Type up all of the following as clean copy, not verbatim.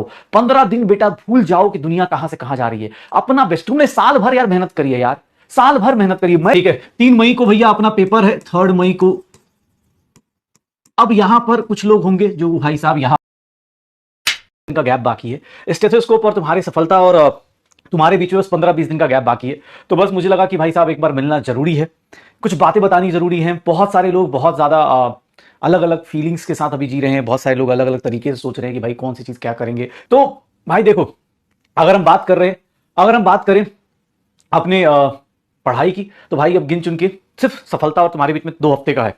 जाओ, 15 दिन बेटा भूल जाओ कि दुनिया कहां से कहां जा रही है। अपना बेस्ट, तुमने साल भर यार मेहनत करी है यार, साल भर मेहनत करी है। ठीक है, 3 मई को भैया अपना पेपर है, 3 मई को। अब यहां पर कुछ लोग होंगे जो भाई साहब यहां का गैप बाकी है, स्टेथोस्कोप और तुम्हारी सफलता और तुम्हारे बीच में बस 15-20 दिन का गैप बाकी है। तो बस मुझे लगा कि भाई साहब एक बार मिलना जरूरी है, कुछ बातें बतानी जरूरी है। बहुत सारे लोग बहुत ज्यादा अलग अलग फीलिंग्स के साथ अभी जी रहे हैं, बहुत सारे लोग अलग अलग तरीके से सोच रहे हैं कि भाई कौन सी चीज क्या करेंगे। तो भाई देखो, अगर हम बात करें अपने पढ़ाई की, तो भाई अब गिन चुन के सिर्फ सफलता और तुम्हारे बीच में 2 हफ्ते का है,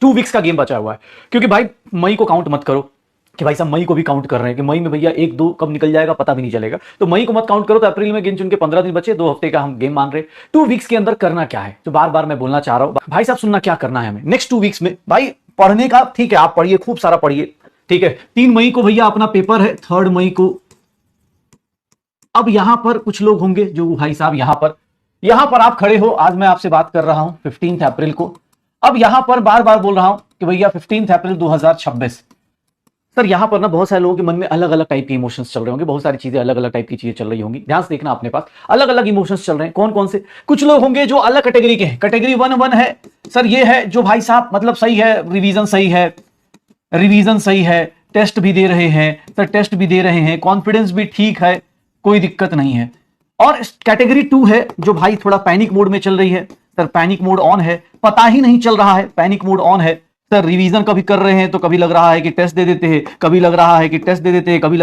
2 वीक्स का गेम बचा हुआ है। क्योंकि भाई मई को काउंट मत करो कि भाई साहब मई को भी काउंट कर रहे हैं कि मई में भैया 1-2 कब निकल जाएगा पता भी नहीं चलेगा, तो मई को मत काउंट करो। तो अप्रैल में गिन चुन के 15 दिन बचे, 2 हफ्ते का हम गेम मान रहे। 2 वीक्स के अंदर करना क्या है, तो बार बार मैं बोलना चाह रहा हूं भाई साहब, सुनना क्या करना है हमें नेक्स्ट 2 वीक्स में। भाई पढ़ने का ठीक है, आप पढ़िए, खूब सारा पढ़िए। ठीक है, 3 मई को भैया अपना पेपर है, 3 मई को। अब यहां पर कुछ लोग होंगे जो भाई साहब यहां पर आप खड़े हो, आज मैं आपसे बात कर रहा हूं 15 अप्रैल को। अब यहां पर बार बार बोल रहा हूं कि भैया 15 अप्रैल 2026। सर यहां पर ना बहुत सारे लोगों के मन में अलग अलग टाइप के इमोशंस चल रहे होंगे, बहुत सारी चीजें अलग अलग टाइप की चीजें चल रही होंगी। ध्यान से देखना, अपने पास अलग अलग इमोशंस चल रहे हैं। कौन कौन से? कुछ लोग होंगे जो अलग कैटेगरी के हैं, कैटेगरी 1 है। सर ये है जो भाई साहब मतलब सही है, रिवीजन सही है, टेस्ट भी दे रहे हैं, कॉन्फिडेंस भी ठीक है, कोई दिक्कत नहीं है। और कैटेगरी 2 है जो भाई थोड़ा पैनिक मोड में चल रही है। सर पैनिक मोड ऑन है, पता ही नहीं चल रहा है, पैनिक मोड ऑन है। सर रिवीजन कभी कर रहे हैं तो कभी लग रहा है कि टेस्ट दे देते हैं, कभी लग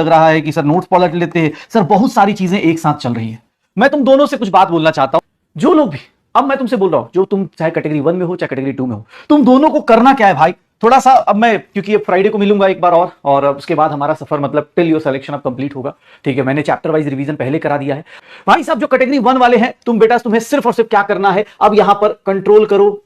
रहा है कि सर नोट्स पलट लेते हैं। सर बहुत सारी चीजें एक साथ चल रही है। मैं तुम दोनों से कुछ बात बोलना चाहता हूं, जो लोग भी, अब मैं तुमसे बोल रहा हूं, जो तुम चाहे कैटेगरी 1 में हो चाहे कैटेगरी 2 में हो, तुम दोनों को करना क्या है भाई, थोड़ा सा। अब मैं क्योंकि अब फ्राइडे को मिलूंगा एक बार और उसके बाद हमारा सफर मतलब टिल योर सिलेक्शन अब कंप्लीट होगा। ठीक है, मैंने चैप्टर वाइज रिवीजन पहले करा दिया है। भाई साहब जो कैटेगरी 1 वाले हैं, तुम्हें सिर्फ और सिर्फ क्या करना है, अब यहां पर कंट्रोल करो।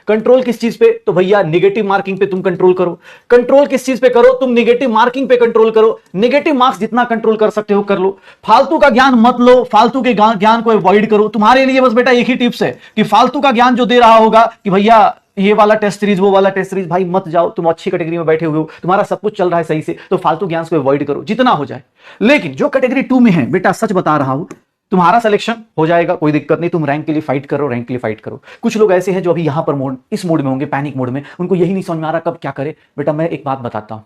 कंट्रोल किस चीज पे? तो भैया नेगेटिव मार्किंग पे तुम कंट्रोल करो। कंट्रोल किस चीज पे करो? तुम नेगेटिव मार्किंग पे कंट्रोल करो। नेगेटिव मार्क्स जितना कंट्रोल कर सकते हो कर लो, फालतू का ज्ञान मत लो, फालतू के ज्ञान को अवॉइड करो। तुम्हारे लिए बस बेटा एक ही टिप्स है कि फालतू का ज्ञान जो दे रहा होगा कि भैया ये वाला टेस्ट सीरीज वो वाला टेस्ट सीरीज, भाई मत जाओ। तुम अच्छी कैटेगरी में बैठे हुए हो, तुम्हारा सब कुछ चल रहा है सही से, तो फालतू ज्ञान को अवॉइड करो जितना हो जाए। लेकिन जो कैटेगरी 2 में है बेटा, सच बता रहा हूं, तुम्हारा सिलेक्शन हो जाएगा, कोई दिक्कत नहीं। तुम रैंक के लिए फाइट करो, कुछ लोग ऐसे हैं जो अभी यहां पर इस मोड में होंगे, पैनिक मोड में, उनको यही नहीं समझ में आ रहा कब क्या करे। बेटा मैं एक बात बताता हूं,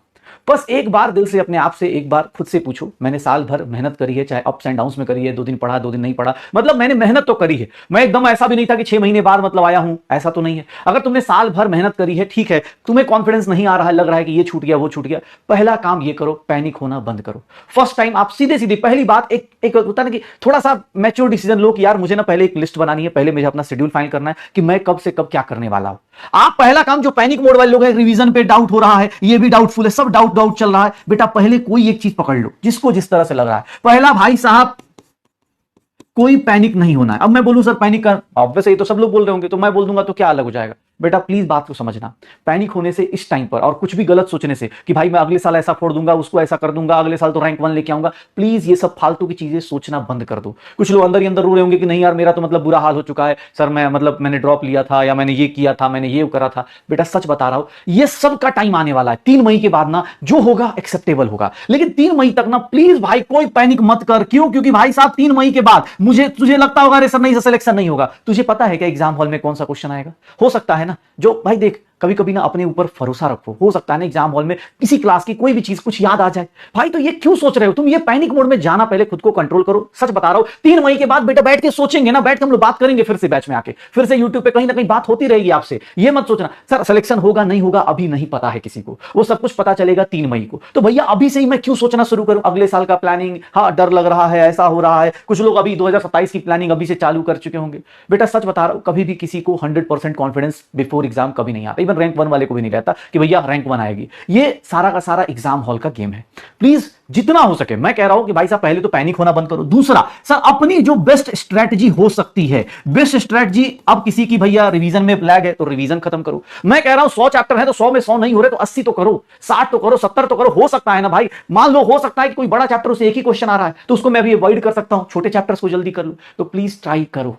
बस एक बार दिल से अपने आप से एक बार खुद से पूछो, मैंने साल भर मेहनत करी है, चाहे अप्स एंड डाउन्स में करी है, 2 दिन पढ़ा 2 दिन नहीं पढ़ा, मतलब मैंने मेहनत तो करी है। मैं एकदम ऐसा भी नहीं था कि 6 महीने बाद मतलब आया हूं, ऐसा तो नहीं है। अगर तुमने साल भर मेहनत करी है, ठीक है, तुम्हें कॉन्फिडेंस नहीं आ रहा है, लग रहा है कि ये छूट गया वो छूट गया, पहला काम ये करो, पैनिक होना बंद करो। फर्स्ट टाइम आप सीधे पहली बात एक होता ना कि थोड़ा सा मैच्योर डिसीजन लो कि यार मुझे ना पहले एक लिस्ट बनानी है, पहले मुझे अपना शेड्यूल फाइंड करना है कि मैं कब से कब क्या करने वाला हूं। आप पहला काम, जो पैनिक मोड वाले लोग हैं, रिवीजन पे डाउट हो रहा है, ये भी डाउटफुल है, सब डाउट चल रहा है, बेटा पहले कोई एक चीज पकड़ लो जिसको जिस तरह से लग रहा है। पहला भाई साहब, कोई पैनिक नहीं होना है। अब मैं बोलूं सर पैनिक कर, ऑब्वियस ये तो सब लोग बोल रहे होंगे, तो मैं बोल दूंगा तो क्या अलग हो जाएगा। बेटा प्लीज बात को समझना, पैनिक होने से इस टाइम पर और कुछ भी गलत सोचने से कि भाई मैं अगले साल ऐसा फोड़ दूंगा, उसको ऐसा कर दूंगा, अगले साल तो रैंक 1 लेके आऊंगा, प्लीज ये सब फालतू की चीजें सोचना बंद कर दो। कुछ लोग अंदर ही अंदर रो रहे होंगे कि नहीं यार मेरा तो मतलब बुरा हाल हो चुका है सर, मैंने ड्रॉप लिया था, या मैंने ये किया था, मैंने ये करा था। बेटा सच बता रहा हूं, ये सब का टाइम आने वाला है। 3 मई के बाद ना जो होगा एक्सेप्टेबल होगा, लेकिन 3 मई तक ना प्लीज भाई कोई पैनिक मत कर। क्यों? क्योंकि भाई साहब 3 मई के बाद तुझे लगता होगा अरे सर नहीं सिलेक्शन नहीं होगा, तुझे पता है क्या एग्जाम हॉल में कौन सा क्वेश्चन आएगा? हो सकता है ना, जो भाई देख कभी कभी ना अपने ऊपर भरोसा रखो, हो सकता है ना एग्जाम हॉल में किसी क्लास की कोई भी चीज कुछ याद आ जाए। भाई तो ये क्यों सोच रहे हो तुम? ये पैनिक मोड में जाना, पहले खुद को कंट्रोल करो। सच बता रहा हूं, 3 मई के बाद बेटा बैठ के सोचेंगे ना, बैठ के हम लोग बात करेंगे फिर से बैच में आके, फिर से यूट्यूब पे कहीं ना कहीं बात होती रहेगी आपसे। ये मत सोचना सर सिलेक्शन होगा नहीं होगा अभी नहीं पता है किसी को, वो सब कुछ पता चलेगा 3 मई को। तो भैया अभी से ही मैं क्यों सोचना शुरू करूं अगले साल का प्लानिंग? हाँ डर लग रहा है, ऐसा हो रहा है। कुछ लोग अभी 2027 की प्लानिंग अभी से चालू कर चुके होंगे। बेटा सच बता रहा हूं, कभी भी किसी को 100% कॉन्फिडेंस बिफोर एग्जाम कभी नहीं आता। इवन रैंक 1 वाले को भी नहीं रहता कि भैया रैंक 1 आएगी। ये सारा का सारा एग्जाम हॉल का गेम है। प्लीज जितना हो सके मैं कह रहा हूं कि भाई साहब पहले तो पैनिक होना बंद करो। दूसरा सर, अपनी जो बेस्ट स्ट्रेटजी हो सकती है, बेस्ट स्ट्रेटजी, अब किसी की भैया रिवीजन में लैग है तो रिवीजन खत्म करो। मैं कह रहा हूं 100 चैप्टर है तो 100 में 100 नहीं हो रहे तो 80 तो करो, 60 तो करो, 70 तो करो। हो सकता है ना भाई, मान लो हो सकता है कि कोई बड़ा चैप्टर से एक ही क्वेश्चन आ रहा है तो उसको मैं अभी अवॉइड कर सकता हूं, छोटे चैप्टर्स को जल्दी कर लो। तो प्लीज ट्राई करो,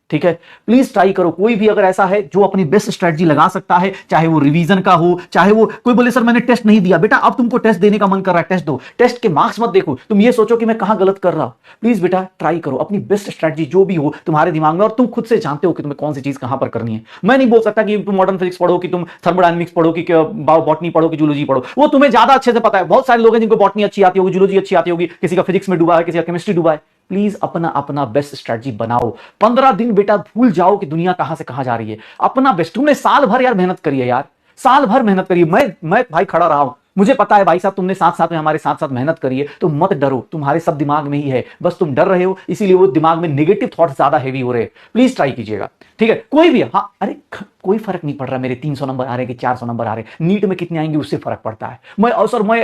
ठीक है, प्लीज ट्राई करो। कोई भी अगर ऐसा है जो अपनी बेस्ट स्ट्रेटजी लगा सकता है, चाहे वो रिवीजन का हो, चाहे वो कोई बोले सर मैंने टेस्ट नहीं दिया, बेटा अब तुमको टेस्ट देने का मन कर रहा है, टेस्ट दो। टेस्ट के मार्क्स मत देखो, तुम ये सोचो कि मैं कहां गलत कर रहा हूं। प्लीज बेटा ट्राई करो, अपनी बेस्ट स्ट्रेटजी जो भी हो तुम्हारे दिमाग में, और तुम खुद से जानते हो कि तुम्हें कौन सी चीज कहां पर करनी है। मैं नहीं बोल सकता कि तुम मॉडर्न फिजिक्स पढ़ो, कि तुम थर्मोडायनेमिक्स पढ़ो, कि बॉटनी पढ़ो, कि जूलॉजी पढ़ो, वो तुम्हें ज्यादा अच्छे से पता है। बहुत सारे लोग हैं जिनको बॉटनी अच्छी आती होगी, जूलॉजी अच्छी आती होगी, किसी का फिजिक्स में डूबा है, किसी का केमिस्ट्री डूबा है। प्लीज अपना अपना बेस्ट स्ट्रेटजी बनाओ। 15 दिन बेटा भूल जाओ कि दुनिया कहां से कहां जा रही है। अपना बेस्ट, तुमने साल भर यार मेहनत करी है यार, साल भर मेहनत करिए। मैं भाई खड़ा रहा हूं, मुझे पता है भाई साहब तुमने साथ साथ में हमारे साथ साथ मेहनत करी है, तो मत डरो, तुम्हारे सब दिमाग में ही है, बस तुम डर रहे हो, इसीलिए वो दिमाग में नेगेटिव थॉट्स ज्यादा हेवी हो रहे हैं। प्लीज ट्राई कीजिएगा, ठीक है। कोई भी, हाँ अरे कोई फर्क नहीं पड़ रहा मेरे 300 नंबर आ रहे कि 400 नंबर आ रहे, नीट में कितने आएंगे उससे फर्क पड़ता है। मैं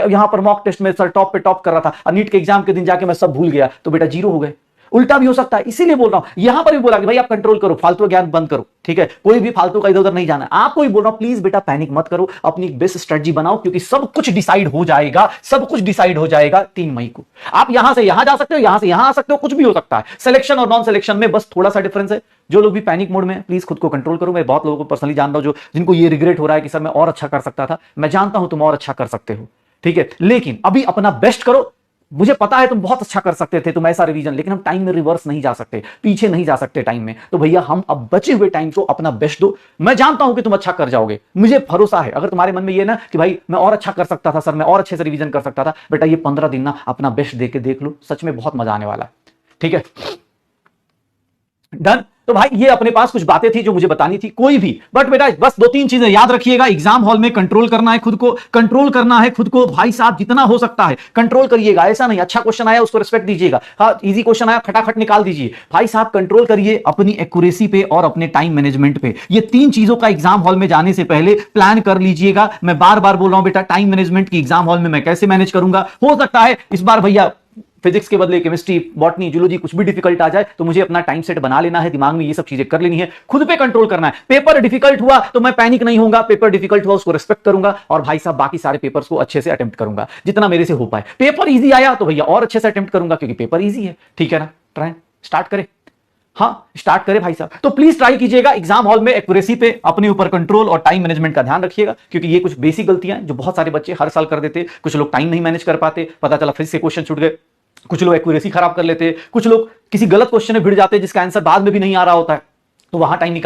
यहां पर मॉक टेस्ट में सर टॉप पे टॉप कर रहा था, और नीट के एग्जाम के दिन जाके मैं सब भूल गया, तो बेटा जीरो हो गए। उल्टा भी हो सकता है, इसीलिए बोल रहा हूं। यहां पर भी बोला कि भाई आप कंट्रोल करो, फालतू ज्ञान बंद करो, ठीक है। कोई भी फालतू का इधर उधर नहीं जाना। आपको भी बोल रहा हूं, प्लीज बेटा पैनिक मत करो, अपनी बेस्ट स्ट्रेटजी बनाओ, क्योंकि सब कुछ डिसाइड हो जाएगा, सब कुछ डिसाइड हो जाएगा 3 मई को। आप यहां से यहां जा सकते हो, यहां से यहां आ सकते हो, कुछ भी हो सकता है। सिलेक्शन और नॉन सिलेक्शन में बस थोड़ा सा डिफरेंस है। जो लोग भी पैनिक मोड में, प्लीज खुद को कंट्रोल करो। मैं बहुत लोगों को पर्सनली जानता हूं जिनको ये रिग्रेट हो रहा है कि सर मैं और अच्छा कर सकता था। मैं जानता हूं तुम और अच्छा कर सकते हो, ठीक है, लेकिन अभी अपना बेस्ट करो। मुझे पता है तुम बहुत अच्छा कर सकते थे, तुम ऐसा रिवीजन, लेकिन हम टाइम में रिवर्स नहीं जा सकते, पीछे नहीं जा सकते टाइम में। तो भैया हम अब बचे हुए टाइम को अपना बेस्ट दो। मैं जानता हूं कि तुम अच्छा कर जाओगे, मुझे भरोसा है। अगर तुम्हारे मन में ये ना कि भाई मैं और अच्छा कर सकता था सर, मैं और अच्छे से रिवीजन कर सकता था, बेटा ये 15 दिन ना अपना बेस्ट दे के देख लो, सच में बहुत मजा आने वाला है, ठीक है। डन। तो भाई ये अपने पास कुछ बातें थी जो मुझे बतानी थी। कोई भी, बट बेटा बस 2-3 चीजें याद रखिएगा। एग्जाम हॉल में कंट्रोल करना है खुद को, कंट्रोल करना है खुद को भाई साहब, जितना हो सकता है कंट्रोल करिएगा। ऐसा नहीं अच्छा क्वेश्चन आया उसको रिस्पेक्ट दीजिएगा, हाँ इजी क्वेश्चन आया खटाखट निकाल दीजिए। भाई साहब कंट्रोल करिए अपनी एक्यूरेसी पे और अपने टाइम मैनेजमेंट पे। ये 3 चीजों का एग्जाम हॉल में जाने से पहले प्लान कर लीजिएगा। मैं बार बार बोल रहा हूं बेटा, टाइम मैनेजमेंट की एग्जाम हॉल में मैं कैसे मैनेज करूंगा। हो सकता है इस बार भैया फिजिक्स के बदले केमिस्ट्री, बॉटनी, जूलॉजी कुछ भी डिफिकल्ट आ जाए, तो मुझे अपना टाइम सेट बना लेना है, दिमाग में ये सब चीजें कर लेनी है, खुद पे कंट्रोल करना है। पेपर डिफिकल्ट हुआ तो मैं पैनिक नहीं होऊंगा, पेपर डिफिकल्ट हुआ उसको रिस्पेक्ट करूंगा, और भाई साहब बाकी सारे पेपर्स को अच्छे से अटेम्प्ट करूंगा जितना मेरे से हो पाए। पेपर इजी आया तो भैया और अच्छे से अटेम्प्ट करूंगा, क्योंकि पेपर इजी है, ठीक है ना। ट्राई स्टार्ट करें, हाँ स्टार्ट करें भाई साहब। तो प्लीज ट्राई कीजिएगा एग्जाम हॉल में एक्यूरेसी पे, अपने ऊपर कंट्रोल और टाइम मैनेजमेंट का ध्यान रखिएगा, क्योंकि ये कुछ बेसिक गलतियां हैं जो बहुत सारे बच्चे हर साल कर देते। कुछ लोग टाइम नहीं मैनेज कर पाते, पता चला फिजिक्स के क्वेश्चन छूट गए, कुछ लोग एक्यूरेसी खराब कर लेते, कुछ लोग किसी गलत क्वेश्चन में भिड़ जाते जिसका आंसर बाद में भी नहीं आ रहा होता है, तो वहां टाइम निकाल